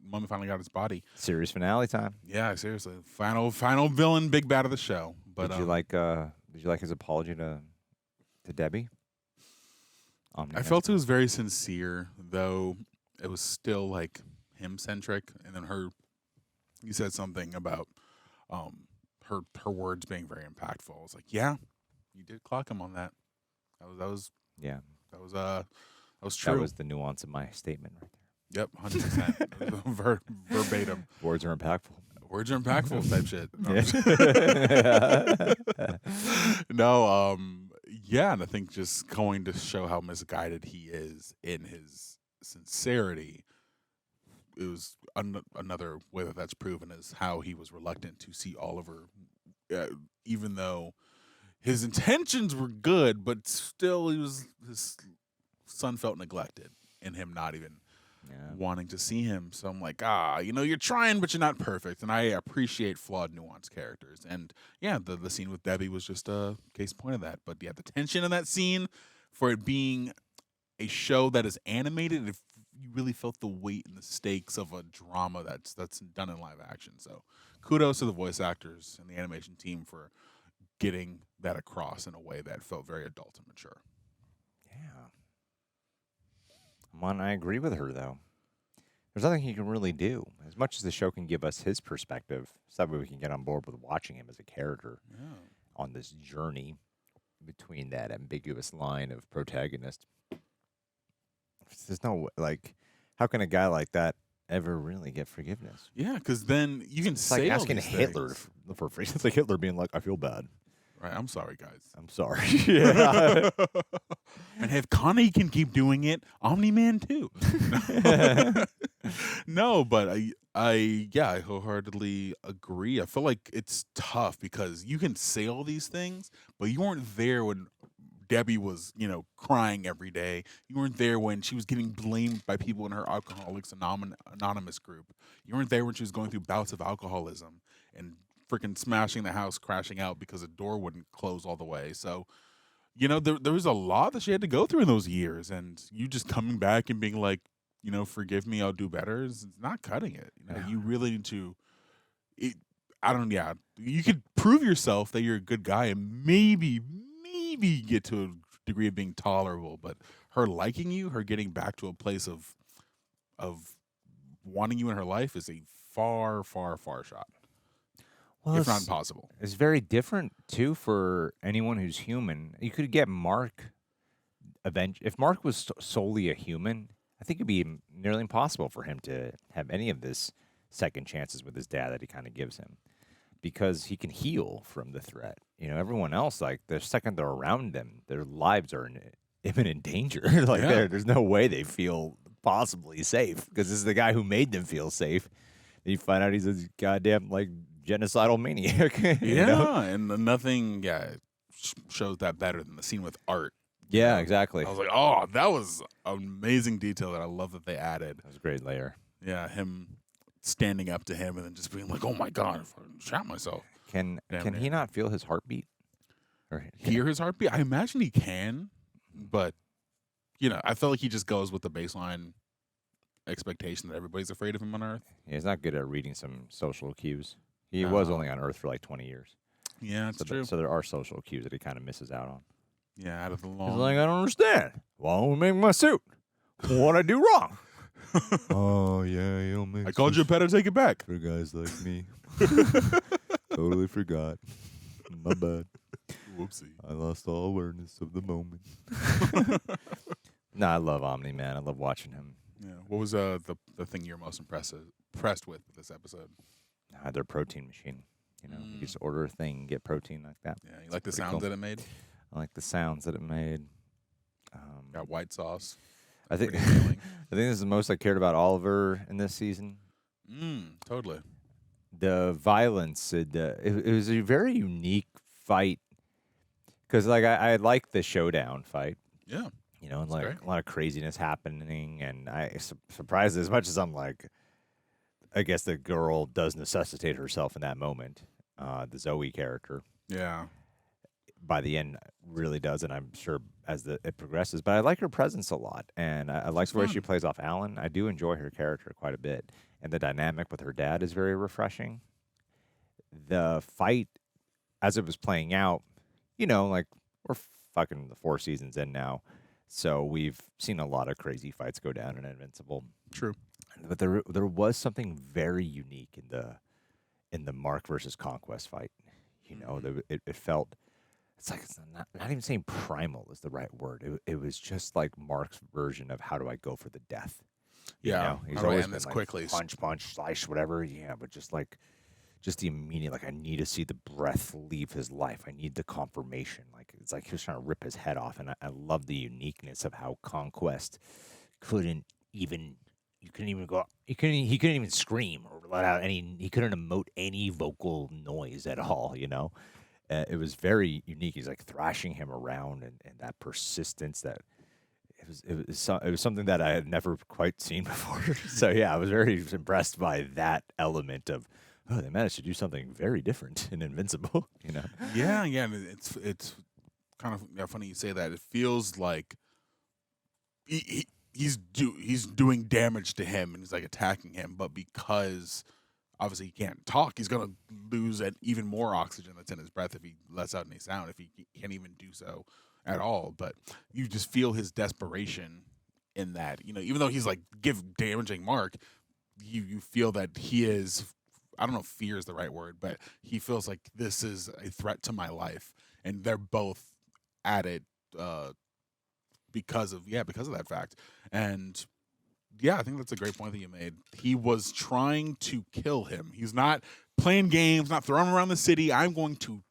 [SPEAKER 4] mummy finally got his body.
[SPEAKER 1] Series finale time.
[SPEAKER 4] Yeah, seriously. Final villain, big bad of the show. But
[SPEAKER 1] did you like his apology to Debbie?
[SPEAKER 4] I felt it was very sincere, though it was still him-centric. And then you said something about her words being very impactful. I was like, yeah, you did clock him on that. That was true.
[SPEAKER 1] That was the nuance of my statement right there.
[SPEAKER 4] Yep, 100%. Verbatim.
[SPEAKER 1] Words are impactful.
[SPEAKER 4] Words are impactful type shit.
[SPEAKER 1] No,
[SPEAKER 4] yeah, and I think just going to show how misguided he is in his sincerity, it was another way that's proven is how he was reluctant to see Oliver, even though his intentions were good, but still his son felt neglected in him not even wanting to see him. So I'm like, you're trying, but you're not perfect. And I appreciate flawed, nuanced characters. And yeah, the scene with Debbie was just a case point of that. But yeah, the tension in that scene, for it being a show that is animated, if you really felt the weight and the stakes of a drama that's done in live action. So kudos to the voice actors and the animation team for getting that across in a way that felt very adult and mature.
[SPEAKER 1] Yeah. I agree with her, though. there's nothing he can really do. As much as the show can give us his perspective, so that way we can get on board with watching him as a character on this journey between that ambiguous line of protagonist. There's no, like, how can a guy like that ever really get forgiveness?
[SPEAKER 4] Yeah, because then you can
[SPEAKER 1] It's
[SPEAKER 4] say
[SPEAKER 1] like
[SPEAKER 4] all
[SPEAKER 1] asking
[SPEAKER 4] these
[SPEAKER 1] Hitler
[SPEAKER 4] things.
[SPEAKER 1] for free. It's like Hitler being like, I feel bad.
[SPEAKER 4] Right, I'm sorry, guys.
[SPEAKER 1] I'm sorry. Yeah.
[SPEAKER 4] And if Connie can keep doing it, Omni-Man too. No, but I wholeheartedly agree. I feel like it's tough because you can say all these things, but you weren't there when Debbie was, crying every day. You weren't there when she was getting blamed by people in her Alcoholics Anonymous group. You weren't there when she was going through bouts of alcoholism and freaking smashing the house, crashing out because the door wouldn't close all the way. So, there was a lot that she had to go through in those years, and you just coming back and being like, forgive me, I'll do better. It's not cutting it. You really need to. You could prove yourself that you're a good guy and maybe get to a degree of being tolerable, but her liking you, her getting back to a place of wanting you in her life is a far, far, far shot.
[SPEAKER 1] Well,
[SPEAKER 4] if not impossible.
[SPEAKER 1] It's very different too for anyone who's human. You could get Mark. If Mark was solely a human, I think it'd be nearly impossible for him to have any of this second chances with his dad that he kind of gives him, because he can heal from the threat. Everyone else, like, the second they're around them, their lives are in imminent danger. There's no way they feel possibly safe, because this is the guy who made them feel safe. And you find out he's a goddamn, like, genocidal maniac.
[SPEAKER 4] And nothing shows that better than the scene with Art.
[SPEAKER 1] Yeah, exactly.
[SPEAKER 4] I was like, oh, that was amazing detail that I love that they added.
[SPEAKER 1] That was a great layer.
[SPEAKER 4] Yeah, him standing up to him and then just being like, oh my God, I shot myself.
[SPEAKER 1] Can he not feel his heartbeat? Or
[SPEAKER 4] hear his heartbeat? I imagine he can, but I feel like he just goes with the baseline expectation that everybody's afraid of him on Earth.
[SPEAKER 1] Yeah, he's not good at reading some social cues. He was only on Earth for like 20 years.
[SPEAKER 4] Yeah, that's true.
[SPEAKER 1] So there are social cues that he kind of misses out on.
[SPEAKER 4] Yeah, out of the long.
[SPEAKER 1] He's like, I don't understand. Why don't we make my suit? What'd I do wrong? Oh, yeah, you'll make
[SPEAKER 4] I called you a pet, take it back.
[SPEAKER 1] For guys like me. Totally forgot. My bad.
[SPEAKER 4] Whoopsie.
[SPEAKER 1] I lost all awareness of the moment. I love Omni-Man. I love watching him.
[SPEAKER 4] Yeah. What was the thing you're most impressed with this episode?
[SPEAKER 1] Their protein machine. You just order a thing and get protein like that.
[SPEAKER 4] Yeah, you like the sounds that it made?
[SPEAKER 1] I like the sounds that it made.
[SPEAKER 4] Got white sauce.
[SPEAKER 1] I think this is the most I cared about Oliver in this season.
[SPEAKER 4] Totally.
[SPEAKER 1] The violence, it was a very unique fight, because like I like the showdown fight.
[SPEAKER 4] Yeah.
[SPEAKER 1] And like a lot of craziness happening, and I surprised as much as I'm like, I guess the girl does necessitate herself in that moment. The Zoe character.
[SPEAKER 4] Yeah.
[SPEAKER 1] By the end, really does, and I'm sure as it progresses. But I like her presence a lot, and I like the way she plays off Alan. I do enjoy her character quite a bit, and the dynamic with her dad is very refreshing. The fight, as it was playing out, like, we're fucking the 4 seasons in now, so we've seen a lot of crazy fights go down in Invincible.
[SPEAKER 4] True.
[SPEAKER 1] But there was something very unique in the Mark versus Conquest fight. It felt. It's like, it's not even saying primal is the right word. It was just like Mark's version of how do I go for the death.
[SPEAKER 4] Yeah,
[SPEAKER 1] he's
[SPEAKER 4] how do I
[SPEAKER 1] always
[SPEAKER 4] end
[SPEAKER 1] been
[SPEAKER 4] this
[SPEAKER 1] like
[SPEAKER 4] quickly?
[SPEAKER 1] punch, slice, whatever. Yeah, but just the immediate, like, I need to see the breath leave his life. I need the confirmation. Like, it's like he was trying to rip his head off. And I love the uniqueness of how Conquest couldn't even scream or let out he couldn't emote any vocal noise at all. It was very unique. He's like thrashing him around, and that persistence, that it was something that I had never quite seen before. So yeah, I was very impressed by that element of, they managed to do something very different in Invincible.
[SPEAKER 4] Yeah. It's kind of funny you say that. It feels like he's doing damage to him, and he's like attacking him, but because obviously he can't talk, he's gonna lose even more oxygen that's in his breath if he lets out any sound, if he can't even do so at all. But you just feel his desperation in that, even though he's like damaging Mark, you feel that he is, I don't know if fear is the right word, but he feels like this is a threat to my life, and they're both at it because of that fact. And yeah, I think that's a great point that you made. He was trying to kill him. He's not playing games, not throwing around the city. I'm going to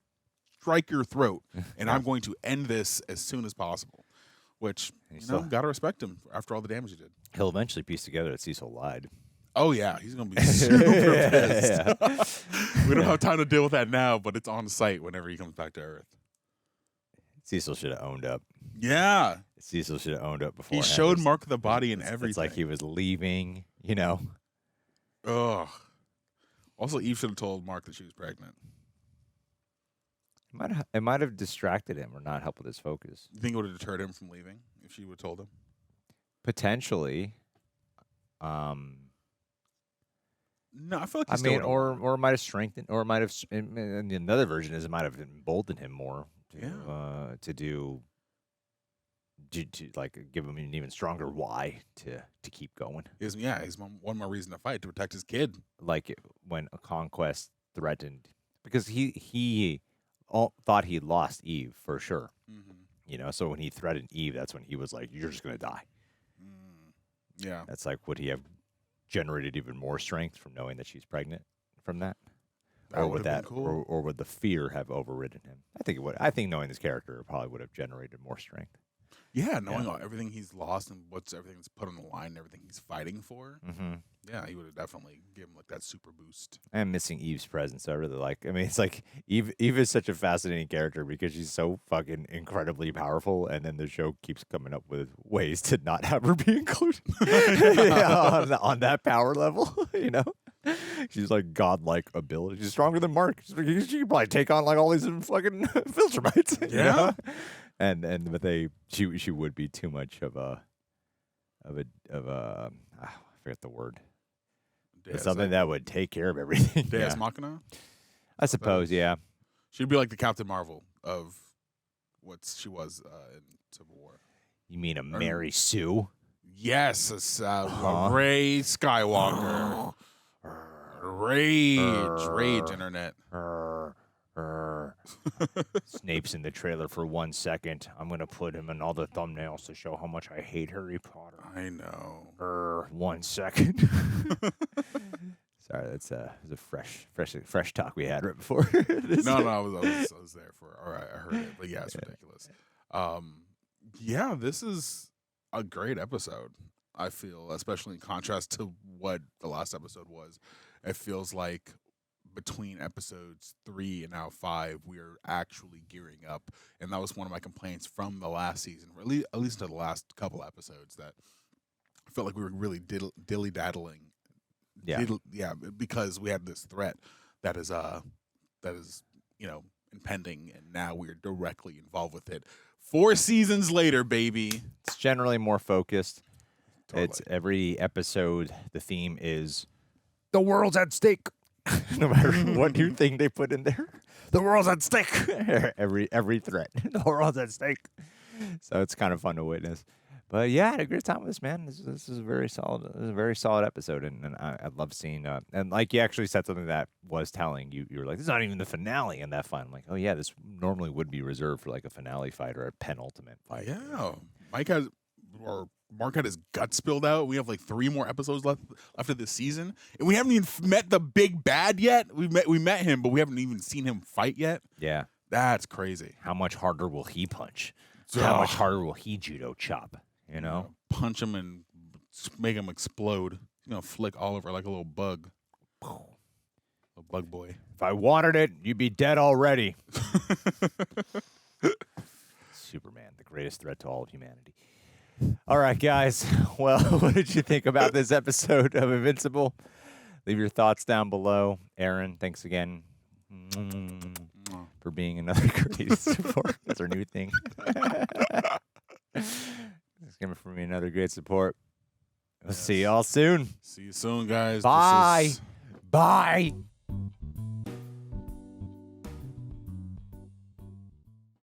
[SPEAKER 4] strike your throat, and I'm going to end this as soon as possible. Which, gotta respect him after all the damage he did.
[SPEAKER 1] He'll eventually piece together that Cecil lied.
[SPEAKER 4] Oh yeah, he's gonna be super pissed. We don't have time to deal with that now, but it's on site whenever he comes back to Earth.
[SPEAKER 1] Cecil should have owned up.
[SPEAKER 4] Yeah,
[SPEAKER 1] Cecil should have owned up before.
[SPEAKER 4] He showed Mark the body and everything.
[SPEAKER 1] It's like he was leaving,
[SPEAKER 4] Ugh. Also, Eve should have told Mark that she was pregnant.
[SPEAKER 1] It might have distracted him or not helped with his focus.
[SPEAKER 4] You think it would have deterred him from leaving if she would have told him?
[SPEAKER 1] Potentially.
[SPEAKER 4] No, I feel like
[SPEAKER 1] or it might have strengthened, or it might have. And another version is it might have emboldened him more to like give him an even stronger why to keep going.
[SPEAKER 4] He's one more reason to fight, to protect his kid.
[SPEAKER 1] Like when a Conquest threatened, because he thought he lost Eve for sure.
[SPEAKER 4] Mm-hmm.
[SPEAKER 1] So when he threatened Eve, that's when he was like, "You're just gonna die."
[SPEAKER 4] Yeah,
[SPEAKER 1] that's like, would he have generated even more strength from knowing that she's pregnant from that?
[SPEAKER 4] That
[SPEAKER 1] Or would
[SPEAKER 4] been cool.
[SPEAKER 1] or would the fear have overridden him? I think it would. I think knowing this character probably would have generated more strength.
[SPEAKER 4] Yeah, knowing everything he's lost and everything that's put on the line and everything he's fighting for.
[SPEAKER 1] Mm-hmm.
[SPEAKER 4] Yeah, he would have definitely given him like that super boost.
[SPEAKER 1] I'm missing Eve's presence. I really like. I mean, it's like Eve is such a fascinating character because she's so fucking incredibly powerful, and then the show keeps coming up with ways to not have her be included on that power level. She's like godlike ability. She's stronger than Mark. She could probably take on like all these fucking Viltrumites.
[SPEAKER 4] Yeah.
[SPEAKER 1] But she would be too much of a I forget the word. But something that would take care of everything.
[SPEAKER 4] Deus Machina?
[SPEAKER 1] I suppose, yeah.
[SPEAKER 4] She'd be like the Captain Marvel of what she was in Civil War.
[SPEAKER 1] You mean a Mary Sue?
[SPEAKER 4] Yes, it's Rey Skywalker. Rage, internet.
[SPEAKER 1] Snape's in the trailer for 1 second. I'm going to put him in all the thumbnails to show how much I hate Harry Potter.
[SPEAKER 4] I know.
[SPEAKER 1] 1 second. Sorry, that's a fresh talk we had right before.
[SPEAKER 4] No, I was there for. All right, I heard it, but yeah, it's ridiculous. Yeah, this is a great episode. I feel, especially in contrast to what the last episode was. It feels like between episodes 3 and now 5, we are actually gearing up, and that was one of my complaints from the last season, or at least to the last couple episodes, that I felt like we were really dilly-daddling.
[SPEAKER 1] Yeah,
[SPEAKER 4] because we had this threat that is impending, and now we are directly involved with it. 4 seasons later, baby.
[SPEAKER 1] It's generally more focused.
[SPEAKER 4] Totally.
[SPEAKER 1] It's every episode. The theme is the world's at stake. No matter what new thing they put in there, the world's at stake. every threat, the world's at stake. So it's kind of fun to witness. But yeah, I had a great time with this, man. This is a very solid. This is a very solid episode, and I love seeing. And like you actually said something that was telling you. You were like, "This is not even the finale," and that fun. I'm like, oh yeah, this normally would be reserved for like a finale fight or a penultimate fight.
[SPEAKER 4] Yeah, Mark had his guts spilled out. We have like 3 more episodes left after this season, and we haven't even met the big bad yet. We met him, but we haven't even seen him fight yet.
[SPEAKER 1] Yeah,
[SPEAKER 4] that's crazy.
[SPEAKER 1] How much harder will he punch? How much harder will he judo chop?
[SPEAKER 4] Punch him and make him explode. He's gonna flick all over like a little bug. A bug boy.
[SPEAKER 1] If I wanted it, you'd be dead already. Superman, the greatest threat to all of humanity. All right, guys. Well, what did you think about this episode of Invincible? Leave your thoughts down below. Aaron, thanks again for being another great support. That's our new thing. It's coming from me, another great support. We'll see y'all soon.
[SPEAKER 4] See you soon, guys.
[SPEAKER 1] Bye. Bye.